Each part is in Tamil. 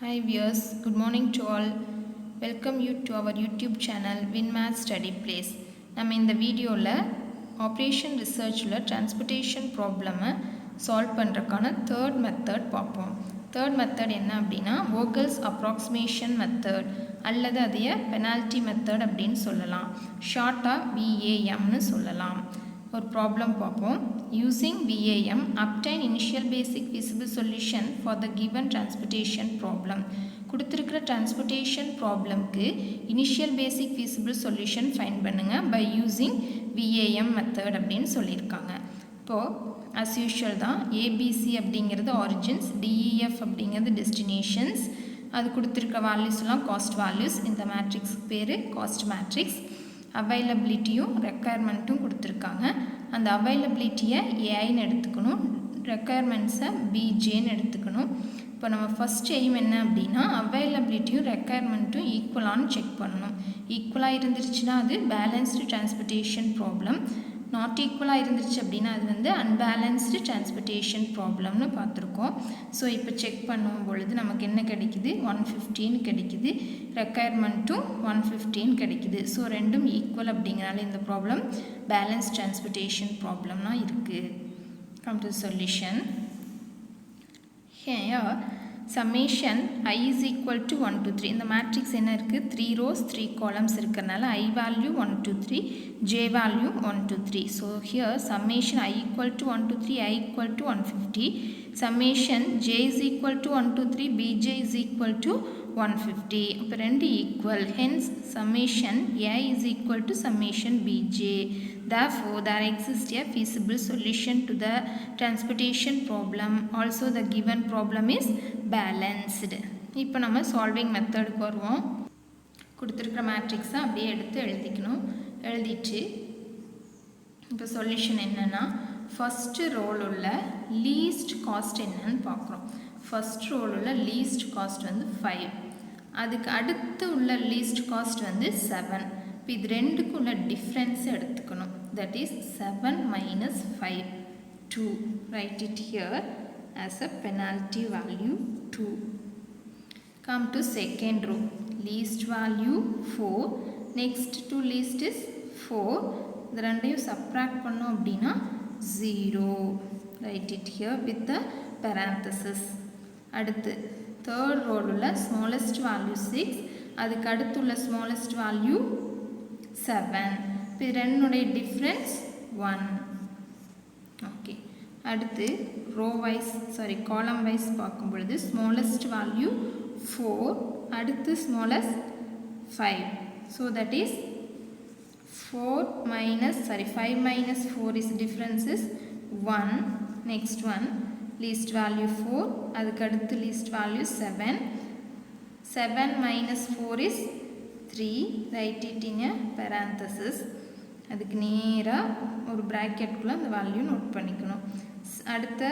Hi viewers, good morning to all. Welcome you to our YouTube channel WinMath Study Place. நம்ம இந்த வீடியோவில் ஆப்ரேஷன் ரிசர்ச்சில் டிரான்ஸ்போர்ட்டேஷன் ப்ராப்ளமை சால்வ் பண்ணுறதுக்கான தேர்ட் மெத்தட் பார்ப்போம். தேர்ட் மெத்தட் என்ன அப்படின்னா Vogel's Approximation மெத்தட் அல்லது அதைய பெனால்ட்டி மெத்தட் அப்படின்னு சொல்லலாம். ஷார்ட்டாக VAMனு சொல்லலாம். ஒரு ப்ராப்ளம் பார்ப்போம். Using VAM, obtain initial basic feasible solution for the given transportation problem. கொடுத்திருக்கிற transportation problemக்கு initial basic feasible solution find பண்ணுங்க by using VAM method அப்படின்னு சொல்லியிருக்காங்க. இப்போது as usual தான் ABC அப்படிங்கிறது origins, DEF அப்படிங்கிறது destinations, அது கொடுத்திருக்கிற வேல்யூஸ்லாம் காஸ்ட் வேல்யூஸ். இந்த மேட்ரிக்ஸ்க்கு பேர் காஸ்ட் மேட்ரிக்ஸ். அவைலபிலிட்டியும் ரெக்குயர்மெண்ட்டும் கொடுத்துருக்காங்க. அந்த அவைலபிலிட்டியை ஏஐன்னு எடுத்துக்கணும், ரெக்குயர்மெண்ட்ஸை பிஜேன்னு எடுத்துக்கணும். இப்போ நம்ம ஃபஸ்ட் எய்ம் என்ன அப்படின்னா அவைலபிலிட்டியும் ரெக்குயர்மெண்ட்டும் ஈக்குவலானு செக் பண்ணணும். ஈக்குவலாக இருந்துருச்சுன்னா அது பேலன்ஸ்டு டிரான்ஸ்போர்ட்டேஷன் ப்ராப்ளம், நாட் ஈக்குவலாக இருந்துச்சு அப்படின்னா அது வந்து அன்பேலன்ஸ்டு டிரான்ஸ்போர்ட்டேஷன் ப்ராப்ளம்னு பார்த்துருக்கோம். ஸோ இப்போ செக் பண்ணும் பொழுது நமக்கு என்ன கிடைக்குது, 115 கிடைக்குது, ரெக்குயர்மெண்ட்டும் 115 கிடைக்குது. ஸோ ரெண்டும் ஈக்குவல் அப்படிங்கிறனால இந்த ப்ராப்ளம் பேலன்ஸ் டிரான்ஸ்போர்ட்டேஷன் ப்ராப்ளம்னா இருக்குது. Come to solution. Here summation I is equal to 1 to 3. இந்த மேட்ரிக்ஸ் என்ன இருக்குது, 3 rows 3 columns இருக்கிறனால I value 1 to 3, J value 1 to 3. So here summation I equal to 1 to 3, I equal to 150. Summation J is equal to 1 to 3, Bj is equal to 150. அப்போ ரெண்டு equal. Hence summation A is equal to summation Bj. Therefore, there exists a feasible solution to the transportation problem. Also, the given problem is balanced. இப்போ நம்ம சால்விங் மெத்தடுக்கு வருவோம். கொடுத்துருக்கிற மேட்ரிக்ஸை அப்படியே எடுத்து எழுதிக்கணும். எழுதிட்டு இப்போ சொல்யூஷன் என்னென்னா ஃபஸ்ட்டு ரோல் உள்ள லீஸ்ட் காஸ்ட் என்னன்னு பார்க்குறோம். ஃபஸ்ட் ரோல் உள்ள லீஸ்ட் காஸ்ட் வந்து 5, அதுக்கு அடுத்து உள்ள லீஸ்ட் காஸ்ட் வந்து 7. இப்போ இது ரெண்டுக்கு உள்ள டிஃப்ரென்ஸ் எடுத்துக்கணும். That is 7 minus 5, 2. Write it here as a penalty value 2. Come to second row. Least value 4. Next to least is 4. இது ரெண்டையும் subtract பண்ணோம் அப்படின்னா 0. Write it here with the parenthesis. அடுத்து third row உள்ள smallest value 6. அதுக்கு அடுத்துள்ள smallest value 7. இப்போ ரெண்டுடைய டிஃப்ரென்ஸ் 1. ஓகே, அடுத்து ரோ வைஸ் காலம் வைஸ் பார்க்கும் பொழுது ஸ்மாலஸ்ட் வேல்யூ 4, அடுத்து smallest 5. So that is 5 minus 4 is difference is 1. next one least value 4, அதுக்கு அடுத்து least value 7. 7 minus 4 is 3. write it in a parenthesis. அதுக்கு நேராக ஒரு ப்ராக்கெட்டுக்குள்ளே அந்த வேல்யூ நோட் பண்ணிக்கணும். அடுத்த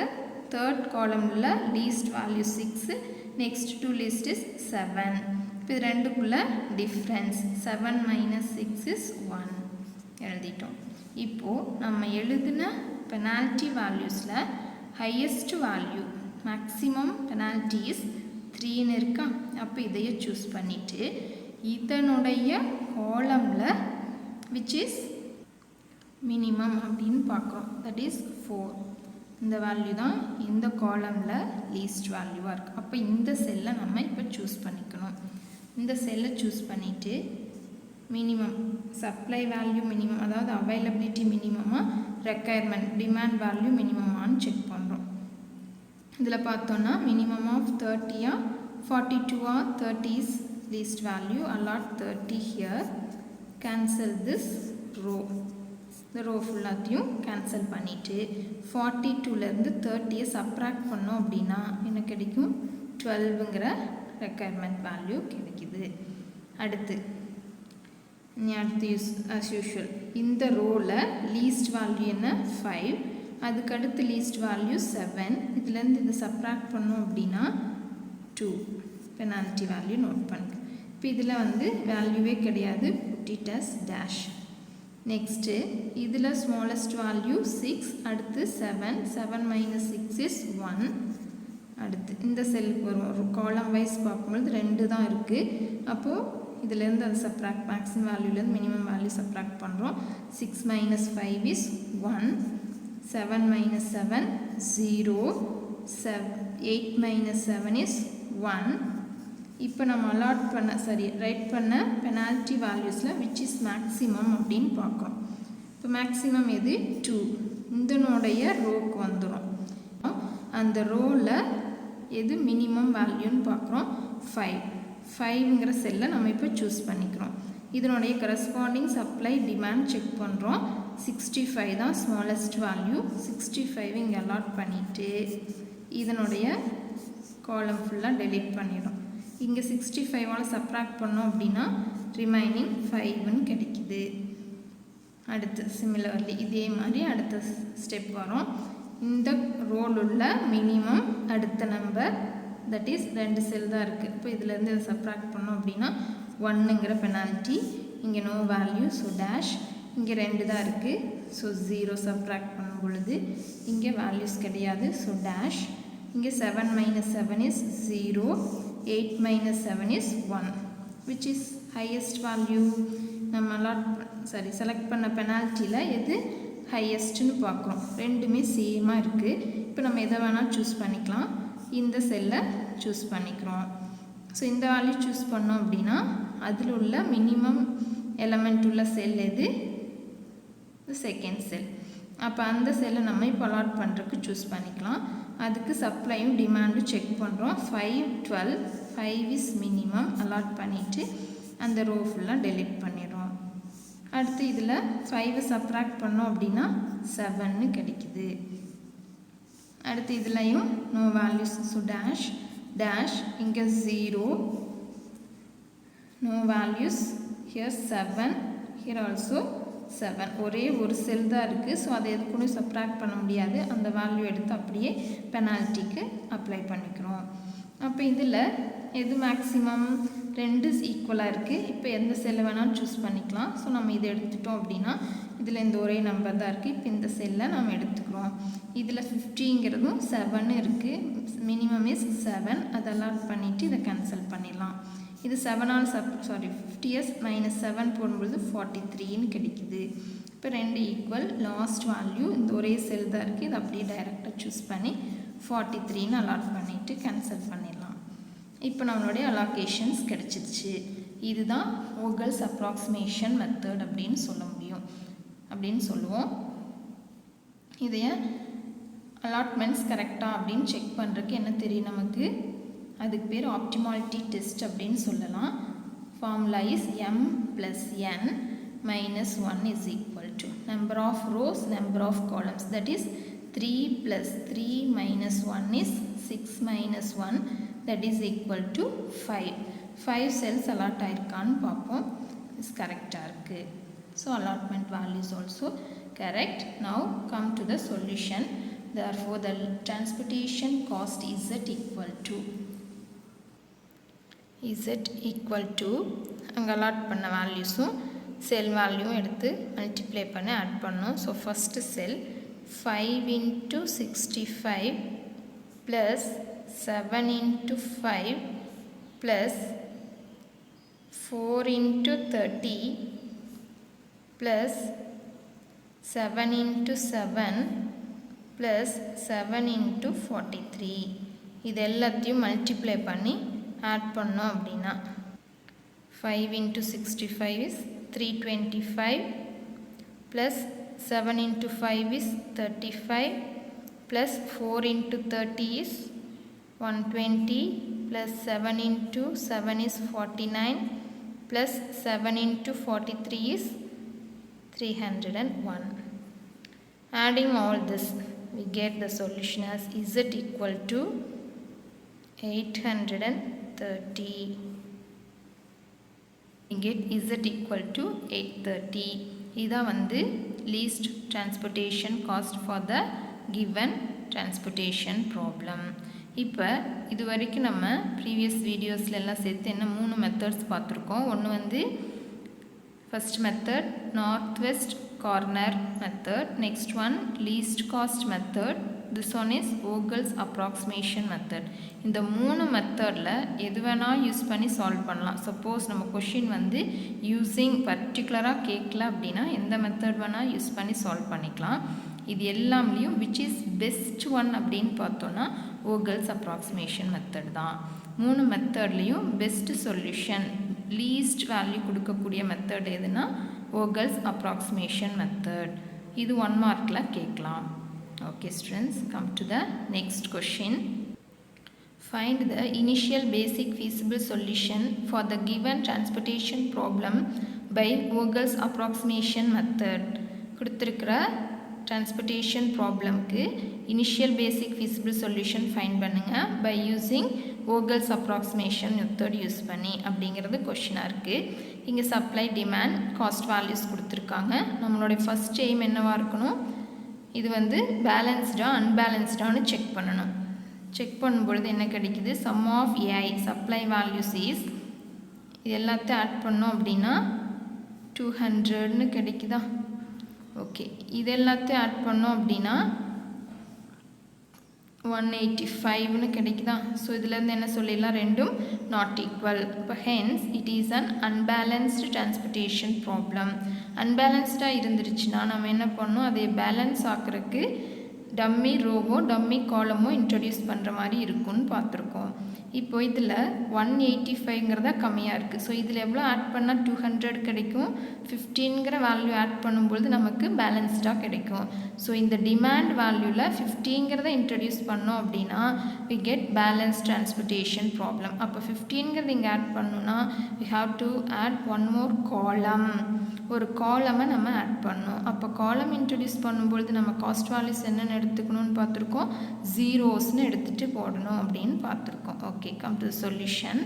தேர்ட் காலமில் least value 6, next to least is 7. இப்போ இது ரெண்டுக்குள்ளே டிஃப்ரென்ஸ் 7 minus 6 is 1 எழுதிட்டோம். இப்போது நம்ம எழுதின பெனால்ட்டி வேல்யூஸில் highest value maximum penalty is 3ன்னு இருக்கா. அப்போ இதையே சூஸ் பண்ணிவிட்டு இதனுடைய காலமில் which is மினிமம் அப்படின்னு பார்க்குறோம். That is 4. இந்த வேல்யூ தான் இந்த காலமில் லீஸ்ட் வேல்யூவாக இருக்குது. அப்போ இந்த செல்லை நம்ம இப்போ சூஸ் பண்ணிக்கணும். இந்த செல்லை சூஸ் பண்ணிவிட்டு மினிமம் சப்ளை வேல்யூ மினிமம், அதாவது அவைலபிலிட்டி மினிமமாக, ரெக்குயர்மெண்ட் டிமாண்ட் வேல்யூ மினிமமானு செக் பண்ணுறோம். இதில் பார்த்தோன்னா minimum of 30 42 30 is least value. allot 30 here. cancel this row. இந்த ரோ ஃபுல்லாத்தையும் கேன்சல் பண்ணிவிட்டு 42லேருந்து 30 சப்ராக்ட் பண்ணோம் அப்படின்னா என்ன கிடைக்கும், 12ங்கிற ரெக்குயர்மெண்ட் வேல்யூ கிடைக்குது. அடுத்து ஆஸ் யூஷுவல் இந்த ரோவில் லீஸ்ட் வேல்யூ என்ன 5, அதுக்கு அடுத்து லீஸ்ட் வேல்யூ 7. இதுலேருந்து இதை சப்ராக்ட் பண்ணோம் அப்படின்னா 2. பெனால்ட்டி வேல்யூ நோட் பண்ணுங்க. இப்போ இதில் வந்து வேல்யூவே கிடையாது, put it as dash. Next இதில் ஸ்மாலஸ்ட் வேல்யூ 6, அடுத்து 7. 7 minus 6 is 1. அடுத்து இந்த செல்லுக்கு வரும். ஒரு காலம் வைஸ் பார்க்கும்பொழுது 2 தான் இருக்குது. அப்போது இதிலேருந்து அது சப்ராக்ட் மேக்ஸிமம் வேல்யூலேருந்து மினிமம் வேல்யூ சப்ராக்ட் பண்ணுறோம். 6 minus 5 is 1, 7 minus 7 0, 8 minus 7 is 1. இப்போ நம்ம அலாட் பண்ண ரைட் பண்ண பெனால்ட்டி வேல்யூஸில் விச் இஸ் மேக்ஸிமம் அப்படின்னு பார்க்குறோம். இப்போ மேக்ஸிமம் எது 2, இதனுடைய ரோக்கு வந்துடும். அந்த ரோவில் எது மினிமம் வேல்யூன்னு பார்க்குறோம் 5ங்கிற செல்லை நம்ம இப்போ சூஸ் பண்ணிக்கிறோம். இதனுடைய கரஸ்பாண்டிங் சப்ளை டிமாண்ட் செக் பண்ணுறோம். 65 தான் ஸ்மாலஸ்ட் வேல்யூ. 65 இங்கே அலாட் பண்ணிவிட்டு இதனுடைய காலம் ஃபுல்லாக டெலீட் பண்ணிடும். இங்கே 65ஆல் சப்ராக்ட் பண்ணோம் அப்படின்னா ரிமைனிங் 5ன்னு கிடைக்குது. அடுத்து சிமிலர்லி இதே மாதிரி அடுத்த ஸ்டெப் வரும். இந்த ரோல் உள்ள மினிமம் அடுத்த நம்பர் தட் இஸ் 2 செல் தான் இருக்குது. இப்போ இதிலேருந்து இதை சப்ராக்ட் பண்ணோம் அப்படின்னா 1ங்கிற பெனால்ட்டி, இங்கே நோ வேல்யூ ஸோ டேஷ், இங்கே 2 தான் இருக்குது ஸோ 0 சப்ராக்ட் பண்ணும் பொழுது இங்கே வேல்யூஸ் கிடையாது ஸோ டேஷ், இங்கே 7 minus 7 is 0, 8 minus 7 is 1 which is highest value. நம்ம செலக்ட் பண்ண பெனால்ட்டியில் எது ஹையஸ்ட்னு பார்க்குறோம். ரெண்டுமே சேமாக இருக்குது. இப்போ நம்ம எதை வேணால் சூஸ் பண்ணிக்கலாம். இந்த செல்லை சூஸ் பண்ணிக்கிறோம். ஸோ இந்த வேல்யூ சூஸ் பண்ணோம் அப்படின்னா அதில் உள்ள மினிமம் எலமெண்ட் உள்ள செல் எது செகண்ட் செல். அப்போ அந்த செல்லை நம்ம இப்போ அலாட் பண்ணுறதுக்கு சூஸ் பண்ணிக்கலாம். அதுக்கு சப்ளையும் டிமாண்டும் செக் பண்ணுறோம். 5, 12, 5 இஸ் மினிமம் அலாட் பண்ணிவிட்டு அந்த ரோ ஃபுல்லாக டெலீட் பண்ணிடுறோம். அடுத்து இதில் 5 சப்ராக்ட் பண்ணோம் அப்படின்னா 7ன்னு கிடைக்குது. அடுத்து இதுலையும் no values so dash dash, இங்கே 0, no values, here 7, here also 7. ஒரே ஒரு செல் தான் இருக்குது ஸோ அதை எதுக்குன்னு சப்ராக்ட் பண்ண முடியாது. அந்த வேல்யூ எடுத்து அப்படியே பெனால்ட்டிக்கு அப்ளை பண்ணிக்கிறோம். அப்போ இதில் எது மேக்ஸிமம் 2 ஈக்குவலாக இருக்குது. இப்போ எந்த செல்லை வேணாலும் சூஸ் பண்ணிக்கலாம். ஸோ நம்ம இதை எடுத்துட்டோம் அப்படின்னா இதில் இந்த ஒரே நம்பர் தான் இருக்குது. இப்போ இந்த செல்லை நம்ம எடுத்துக்கிறோம். இதில் 50ங்கிறதும் 7 இருக்குது. Minimum is 7. அதை அலாட் பண்ணிவிட்டு இதை கேன்சல் பண்ணிடலாம். இது 7ஆல் 50s minus 7 போடும்பொழுது 43ன்னு கிடைக்குது. இப்போ 2 ஈக்குவல். லாஸ்ட் வேல்யூ இந்த ஒரே செல் தான் இருக்குது. இதை அப்படியே டைரெக்டாக சூஸ் பண்ணி 43ன்னு அலாட் பண்ணிவிட்டு கேன்சல் பண்ணிடலாம். இப்போ நம்மளுடைய அலாகேஷன்ஸ் கிடச்சிருச்சு. இதுதான் Vogel's approximation மெத்தட் அப்படின்னு சொல்லுவோம். இதைய அலாட்மெண்ட்ஸ் கரெக்டாக அப்படின்னு செக் பண்ணுறதுக்கு என்ன தெரியும் நமக்கு, அதுக்கு பேர் ஆப்டிமாலிட்டி டெஸ்ட் அப்படின்னு சொல்லலாம். Formula is m plus n minus 1 is equal to number of rows, number of columns, that is 3 plus 3 minus 1 is 6 minus 1, that is equal to 5. 5 cells allot ஆயிருக்கான்னு பார்ப்போம். is கரெக்டாக இருக்குது. So allotment value is also correct. Now come to the solution. Therefore the transportation cost is equal to அங்கே அலாட் பண்ண வேல்யூஸும் செல் வேல்யூவும் எடுத்து மல்டிப்ளை பண்ணி ஆட் பண்ணோம். ஸோ ஃபஸ்ட்டு செல் 5 into 65 plus 7 into 5 plus 4 into 30 plus 7 into 7 plus 7 into 43. இது எல்லாத்தையும் மல்டிப்ளை பண்ணி ஆட் பண்ணோம் அப்படின்னா 5 into 65 is 325 plus 7 into 5 is 35 plus 4 into 30 is 120 plus 7 into 7 is 49 plus 7 into 43 is 301. Adding all this, we get the solution as z equal to 830. We get z equal to 830. இதான் வந்து least transportation cost for the given transportation problem. இப்போ இது வரைக்கும் நம்ம ப்ரீவியஸ் வீடியோஸில் எல்லாம் சேர்த்து என்ன 3 மெத்தட்ஸ் பார்த்துருக்கோம். ஒன்று வந்து first method north west corner method, next one least cost method, This one is Vogel's approximation method. இந்த மூணு மெத்தடில் எது வேணால் யூஸ் பண்ணி சால்வ் பண்ணலாம். சப்போஸ் நம்ம கொஷின் வந்து யூஸிங் பர்டிகுலராக கேட்கல அப்படின்னா எந்த மெத்தட் வேணால் யூஸ் பண்ணி சால்வ் பண்ணிக்கலாம். இது எல்லாம்லேயும் விச் இஸ் பெஸ்ட் ஒன் அப்படின்னு பார்த்தோன்னா Vogel's approximation மெத்தட் தான். மூணு மெத்தட்லேயும் பெஸ்ட் சொல்யூஷன் லீஸ்ட் வேல்யூ கொடுக்கக்கூடிய மெத்தட் எதுனா Vogel's approximation method. இது 1 மார்க்கில் கேட்கலாம். Okay students, come to the next question. Find the initial basic feasible solution for the given transportation problem by Vogel's approximation method. கொடுத்திருக்கிற transportation problemக்கு initial basic feasible solution find பண்ணுங்க by using Vogel's approximation method use பண்ணி அப்படிங்கிறது கொஷினாக இருக்குது. இங்கே சப்ளை டிமாண்ட் காஸ்ட் வேல்யூஸ் கொடுத்துருக்காங்க. நம்மளுடைய ஃபஸ்ட் எய்ம் என்னவாக இருக்கணும், இது வந்து பேலன்ஸ்டாக அன்பேலன்ஸ்டான்னு செக் பண்ணணும். செக் பண்ணும்பொழுது என்ன கிடைக்குது, sum of AI supply values is, இது எல்லாத்தையும் ஆட் பண்ணோம் அப்படின்னா 200ன்னு கிடைக்குதா. ஓகே, இது எல்லாத்தையும் ஆட் பண்ணோம் அப்படின்னா 185ன்னு கிடைக்குதா. ஸோ இதுலேருந்து என்ன சொல்லிடலாம், ரெண்டும் நாட் ஈக்குவல். இப்போ hence it is an unbalanced transportation problem. அன்பேலன்ஸ்டாக இருந்துருச்சுன்னா நம்ம என்ன பண்ணணும், அதை பேலன்ஸ் ஆக்குறதுக்கு டம்மி ரோவோ டம்மி காலமோ இன்ட்ரடியூஸ் பண்ணுற மாதிரி இருக்குன்னு பார்த்துருக்கோம். இப்போ இதில் 185ங்கிறதா கம்மியாக இருக்குது. ஸோ இதில் எவ்வளோ ஆட் பண்ணால் 200 கிடைக்கும், 15ங்கிற வேல்யூ ஆட் பண்ணும்பொழுது நமக்கு பேலன்ஸ்டாக கிடைக்கும். ஸோ இந்த டிமாண்ட் வேல்யூவில் 50ங்கிறத இன்ட்ரடியூஸ் பண்ணோம் அப்படின்னா we get balanced transportation problem. அப்போ 15ங்கிறது இங்கே ஆட் பண்ணணும்னா we have to add one more column. ஒரு காலமை நம்ம ஆட் பண்ணணும். அப்போ காலம் இன்ட்ரடியூஸ் பண்ணும்பொழுது நம்ம காஸ்ட் வேல்யூஸ் என்னென்னு எடுத்துக்கணும்னு பார்த்துருக்கோம், ஜீரோஸ்ன்னு எடுத்துகிட்டு போடணும் அப்படின்னு பார்த்துருக்கோம். Okay, come to the solution.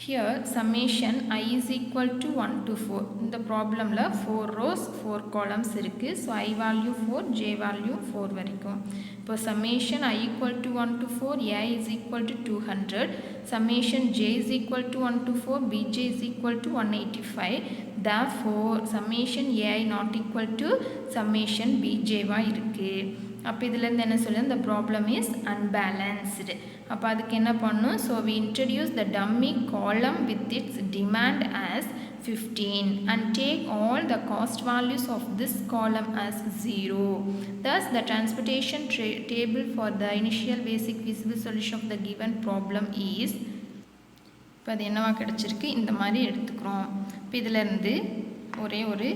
Here summation I is equal to 1 to 4. இந்த ப்ராப்ளமில் 4 rows 4 columns இருக்குது. So I value 4, J value 4 வரைக்கும். இப்போ summation I equal to 1 to 4, A is equal to 200. Summation J is equal to 1 to 4, Bj is equal to 185. Therefore summation AI not equal to summation Bj வா இருக்குது. அப்போ இதிலேருந்து என்ன சொல்லுது, the problem is unbalanced. அப்போ அதுக்கு என்ன பண்ணணும், so we introduce the dummy column with its demand as 15 and take all the cost values of this column as 0. Thus the transportation table for the initial basic feasible solution of the given problem is, இப்போ அது என்னவா கிடச்சிருக்கு, இந்த மாதிரி எடுத்துக்கிறோம். இப்போ இதிலேருந்து ஒரே ஒரு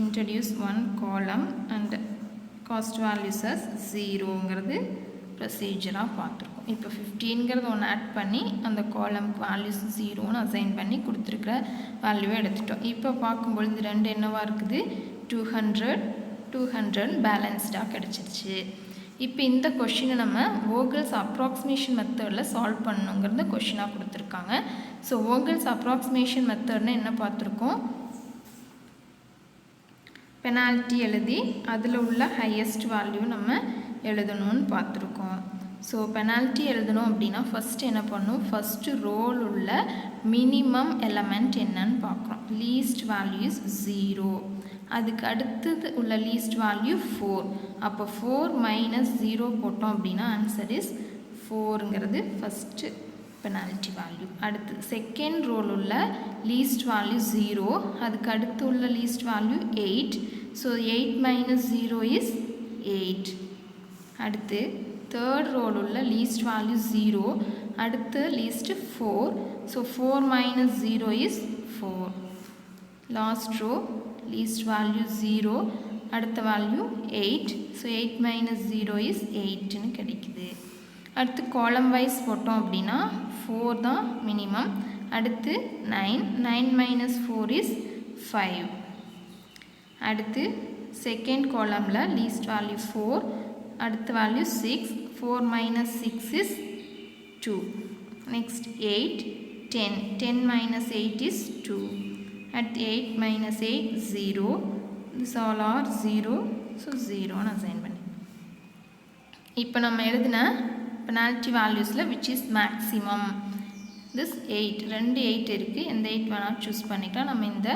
introduce one column and cost values as 0ங்கிறது ப்ரொசீஜராக பார்த்துருக்கோம். இப்போ 15ங்கிறது ஒன்று ஆட் பண்ணி அந்த காலம்க்கு வேல்யூஸ் 0ன்னு அசைன் பண்ணி கொடுத்துருக்குற வேல்யூவை எடுத்துட்டோம். இப்போ பார்க்கும்பொழுது ரெண்டு என்னவாக இருக்குது, 200 பேலன்ஸ்டாக கிடச்சிருச்சு. இப்போ இந்த கொஷினை நம்ம Vogel's approximation மெத்தடில் சால்வ் பண்ணணுங்கிறத கொஷினாக கொடுத்துருக்காங்க. ஸோ Vogel's approximation மெத்தட்னு என்ன பார்த்துருக்கோம், பெனால்ட்டி எழுதி அதில் உள்ள ஹையஸ்ட் வேல்யூ நம்ம எழுதணும்னு பார்த்துருக்கோம். ஸோ பெனால்ட்டி எழுதணும் அப்படின்னா ஃபஸ்ட்டு என்ன பண்ணணும், ஃபஸ்ட்டு ரோல் உள்ள மினிமம் எலமெண்ட் என்னன்னு பார்க்குறோம். Least value is 0. அதுக்கு அடுத்தது உள்ள லீஸ்ட் வேல்யூ 4. அப்போ 4 - 0 போட்டோம் அப்படின்னா ஆன்சர் இஸ் 4ங்கிறது ஃபஸ்ட்டு பெனால்ட்டி வேல்யூ. அடுத்து செகண்ட் ரோல் உள்ள லீஸ்ட் வேல்யூ 0. அதுக்கு அடுத்து உள்ள லீஸ்ட் வேல்யூ 8. So 8 - 0 is 8. அடுத்து தேர்ட் ரோல் உள்ள லீஸ்ட் வேல்யூ 0. அடுத்து least 4. So 4 - 0 is 4. Last row least value 0. அடுத்த வேல்யூ 8. ஸோ 8 - 0 இஸ் 8ன்னு கிடைக்குது. அடுத்து காலம் வைஸ் போட்டோம் அப்படின்னா 4 தான் மினிமம். அடுத்து 9 - 4 இஸ் 5. அடுத்து செகண்ட் காலமில் லீஸ்ட் வேல்யூ 4. அடுத்த value 6. 4 - 6 is 2. Next 8, 10. 10 - 8 is 2. At 8 - 8 0. This all are 0. So 0ன்னு அசைன் பண்ணி இப்போ நம்ம எழுதின பெனால்ட்டி வேல்யூஸில் விச் இஸ் மேக்ஸிமம் திஸ் 8. 2 8 இருக்குது. எந்த 8 வேணால் சூஸ் பண்ணிக்கலாம். நம்ம இந்த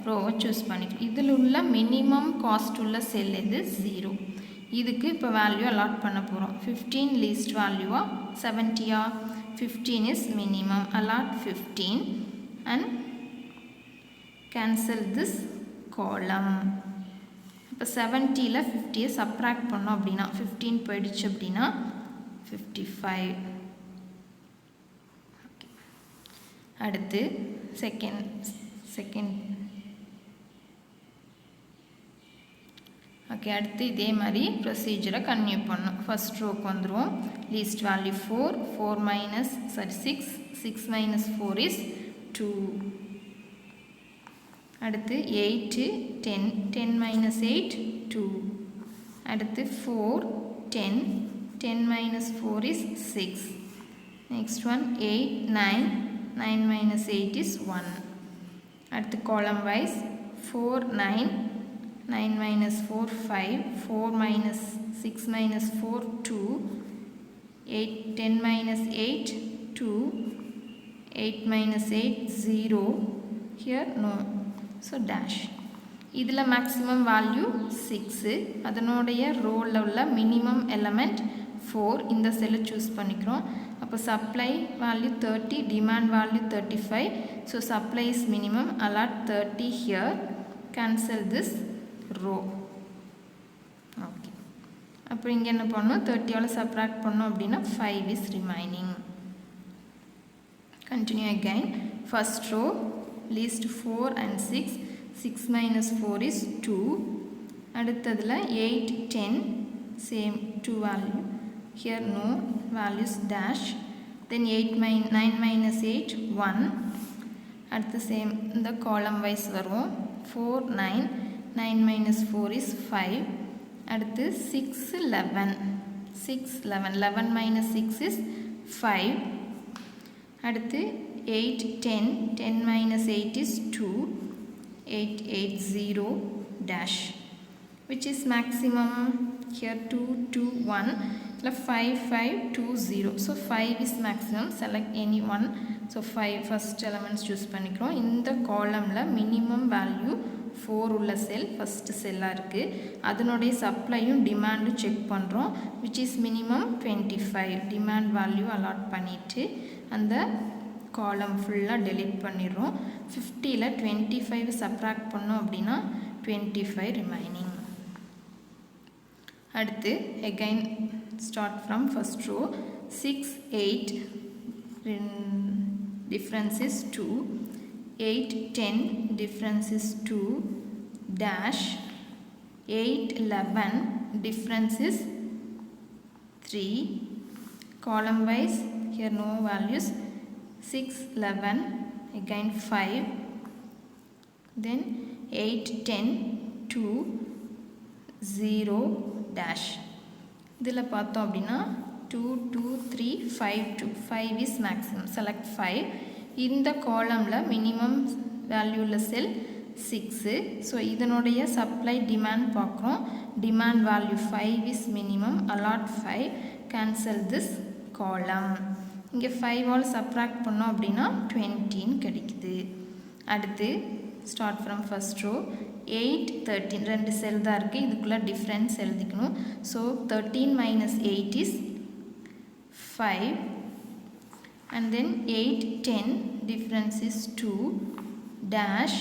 ரோவை சூஸ் பண்ணிக்கலாம். இதில் உள்ள மினிமம் காஸ்ட் உள்ள செல் எது, 0. இதுக்கு இப்போ வேல்யூ அலாட் பண்ண போகிறோம். 15 least வேல்யூவா 70யா? 15 is minimum. Allot 15 and cancel this column. இப்போ 70ல் 50 சப்ராக்ட் பண்ணோம் அப்படின்னா 15 போயிடுச்சு அப்படின்னா 55. அடுத்து செகண்ட் ஓகே, அடுத்து இதே மாதிரி ப்ரொசீஜரை கன்டினியூ பண்ணணும். ஃபர்ஸ்ட் ரோக்கு வந்துடுவோம். Least value 4 minus 6 minus 4 is 2. அடுத்து 8 10 minus 8 2. அடுத்து 4 10 minus 4 is 6. Next one 8 9 minus 8 is 1. அடுத்து column wise 4 9 minus 4 5 4 minus 6 minus 4 2 8 10 minus 8 2 8 minus 8 0. Here no, so dash. இதில் maximum value 6, அதனுடைய ரோவில் உள்ள minimum element 4. இந்த செல்லை சூஸ் பண்ணிக்கிறோம். அப்போ supply value 30, demand value 35. So supply is minimum. Allot 30 here. Cancel this row. Okay. அப்புறம் இங்கே என்ன பண்ணணும்? 30ஆல் subtract பண்ணோம் அப்படின்னா 5 is remaining. Continue again. First row least 4 and 6. 6 minus 4 is 2. அடுத்ததில் 8 10 same 2 value. Here no values dash. Then 9 minus 8 1. At the same the column wise வருவோம். 4 9 minus 4 is 5. அடுத்து 6 11 minus 6 is 5. அடுத்து 8 10 minus 8 is 2. 8 8 0 dash. Which is maximum? Here 2 2 1. 5 5 2 0. So 5 is maximum. Select any one. So 5 first elements choose பண்ணிக்கிறோம். இந்த columnல minimum value 4 உள்ள செல் ஃபர்ஸ்ட் செல்லாக இருக்குது. அதனுடைய சப்ளையும் டிமாண்டும் செக் பண்ணுறோம். Which is minimum 25. Demand value allot பண்ணிவிட்டு அந்த காலம் ஃபுல்லாக டெலீட் பண்ணிடுறோம். 50ல் 25 சப்ராக்ட் பண்ணோம் அப்படின்னா 25 ரிமைனிங். அடுத்து again start from first row. 6 8 difference is 2. 8 10 difference is 2 dash. 8 11 difference is 3. Column wise here no values. 6 11 again 5. Then 8 10 2 0 dash. இதில் பார்த்தோம் அப்படின்னா 2 2 3 5 2. 5 is maximum. Select 5. இந்த காலமில் மினிமம் வேல்யூ உள்ள செல் 6. ஸோ இதனுடைய சப்ளை டிமாண்ட் பார்க்குறோம். Demand value 5 is minimum. Allot 5. Cancel this column. இங்கே 5ஆல் சப்ராக்ட் பண்ணோம் அப்படின்னா 20 கிடைக்குது. அடுத்து ஸ்டார்ட் ஃப்ரம் ஃபர்ஸ்ட் ரோ. 8 13 ரெண்டு செல் தான் இருக்குது. இதுக்குள்ளே டிஃப்ரென்ஸ் எழுதிக்கணும். So 13 minus 8 is 5. And then 8 10 difference is 2 dash.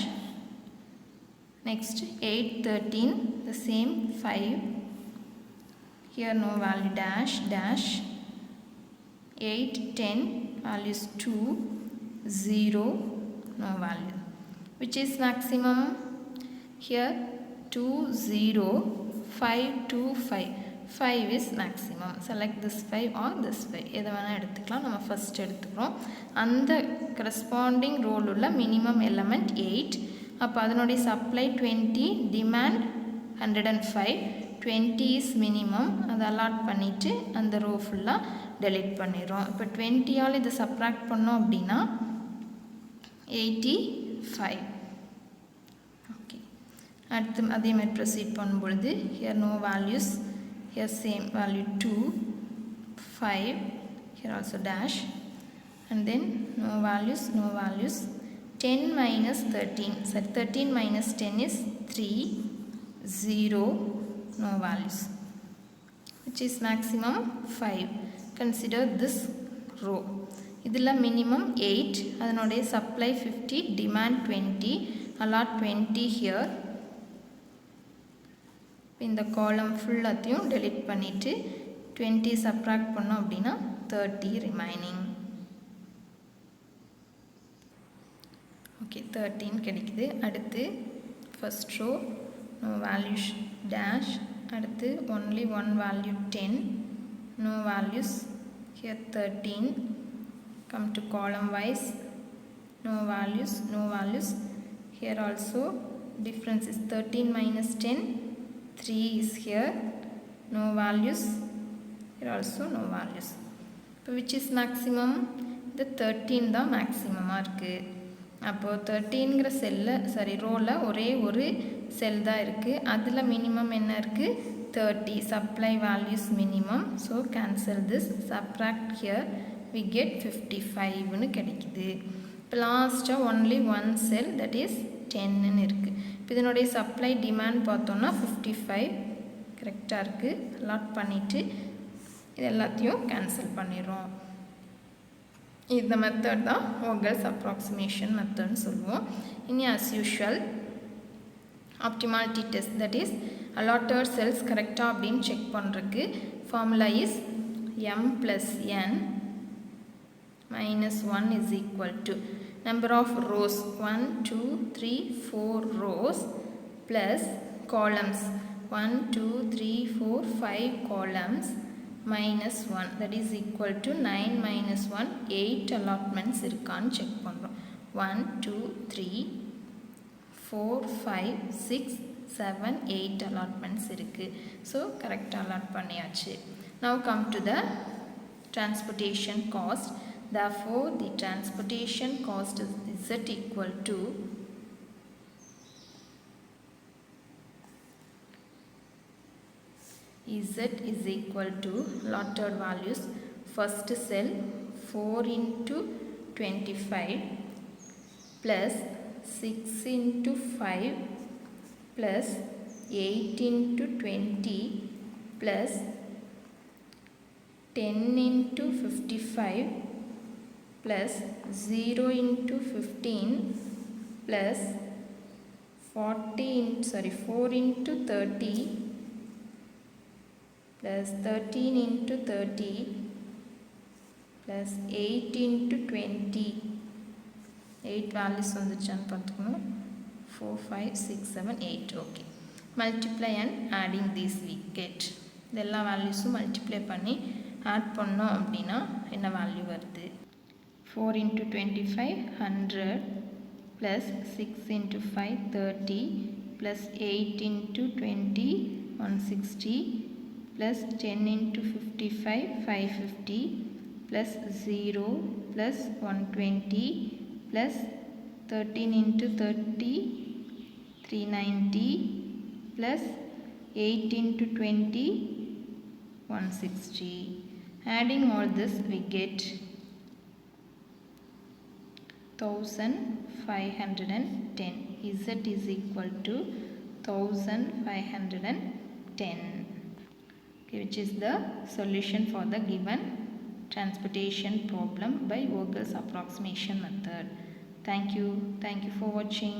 Next 8 13 the same 5. Here no value dash dash. 8 10 value is 2 0 no value. Which is maximum? Here 2 0 5 2 5. 5 is maximum. Select this 5 or this 5. எதை வேணால் எடுத்துக்கலாம். நம்ம ஃபர்ஸ்ட் எடுத்துக்கிறோம். அந்த corresponding ரோல் உள்ள மினிமம் எலமெண்ட் 8. அப்போ அதனுடைய சப்ளை 20, டிமாண்ட் 105. 20 is minimum. அதை அலாட் பண்ணிவிட்டு அந்த ரோ ஃபுல்லாக டெலீட் பண்ணிடுறோம். இப்போ 20ஆல் இதை சப்ராக்ட் பண்ணோம் அப்படின்னா 85. ஓகே, அடுத்து அதே மாதிரி ப்ரொசீட் பண்ணும்பொழுது here no values. Here same value 2 5. Here also dash. And then no values. 10 minus 13. So 13 minus 10 is 3 0 no values. which is maximum 5. Consider this row. Idhila minimum 8, adanode supply 50, demand 20, allot 20 here. In the column full athiyum delete பண்ணிட்டு 20 subtract பண்ணோம் அப்படினா 30 remaining. Okay, 13 கிடைக்குது. அடுத்து first row no values dash, அடுத்து only one value 10, no values here 13. Come to column wise, no values, no values. Here also difference is 13 minus 10, 3 is here, no values. Here also no values. So which is maximum? The 13 the maximum இருக்கு. அப்போ 13ங்கிற செல்ல சாரி ரோல ஒரே ஒரு செல் தான் இருக்கு. அதுல மினிமம் என்ன இருக்கு? 30. Supply values minimum. So cancel this. Subtract here. We get 55 னு கிடைக்குது. இப்போ லாஸ்டா only one cell, that is 10 னு இருக்கு. இப்போ இதனுடைய supply demand பார்த்தோம்னா 55 கரெக்டா இருக்கு. allot பண்ணிட்டு இது எல்லாத்தையும் கேன்சல் பண்ணிரோம். இந்த மெத்தட் தான் Vogel's approximation method னு சொல்லுவோம். இனி as usual optimality test, that is allotted cells கரெக்டா அப்படினு செக் பண்றதுக்கு formula is m plus n minus 1 is equal to number of rows 1 2 3 4 rows plus columns 1 2 3 4 5 columns minus 1, that is equal to 9 minus 1 8 allotments இருக்கான்னு செக் பண்றோம். 1 2 3 4 5 6 7 8 allotments இருக்கு. So correct allot பண்ணியாச்சு. Now come to the transportation cost. Therefore the transportation cost is z equal to z is equal to allotted values. First cell 4 into 25 plus 6 into 5 plus 8 into 20 plus 10 into 55 plus 0 into 15 plus 4 into 30 plus 13 into 30 plus 8 into 20. 8 values வந்துச்சான்னு பார்த்துக்கணும். 4 5 6 7 8. Okay, multiply and adding these we get. இதெல்லாம் வேல்யூஸும் மல்டிப்ளை பண்ணி ஆட் பண்ணோம் அப்படின்னா என்ன வேல்யூ வருது? 4 into 25 100 plus 6 into 5 30 plus 8 into 20 160 plus 10 into 55 550 plus 0 plus 120 plus 13 into 30 390 plus 8 into 20 160. Adding all this we get 1510. Z is equal to 1510. Okay, which is the solution for the given transportation problem by Vogel's approximation method. Thank you for watching.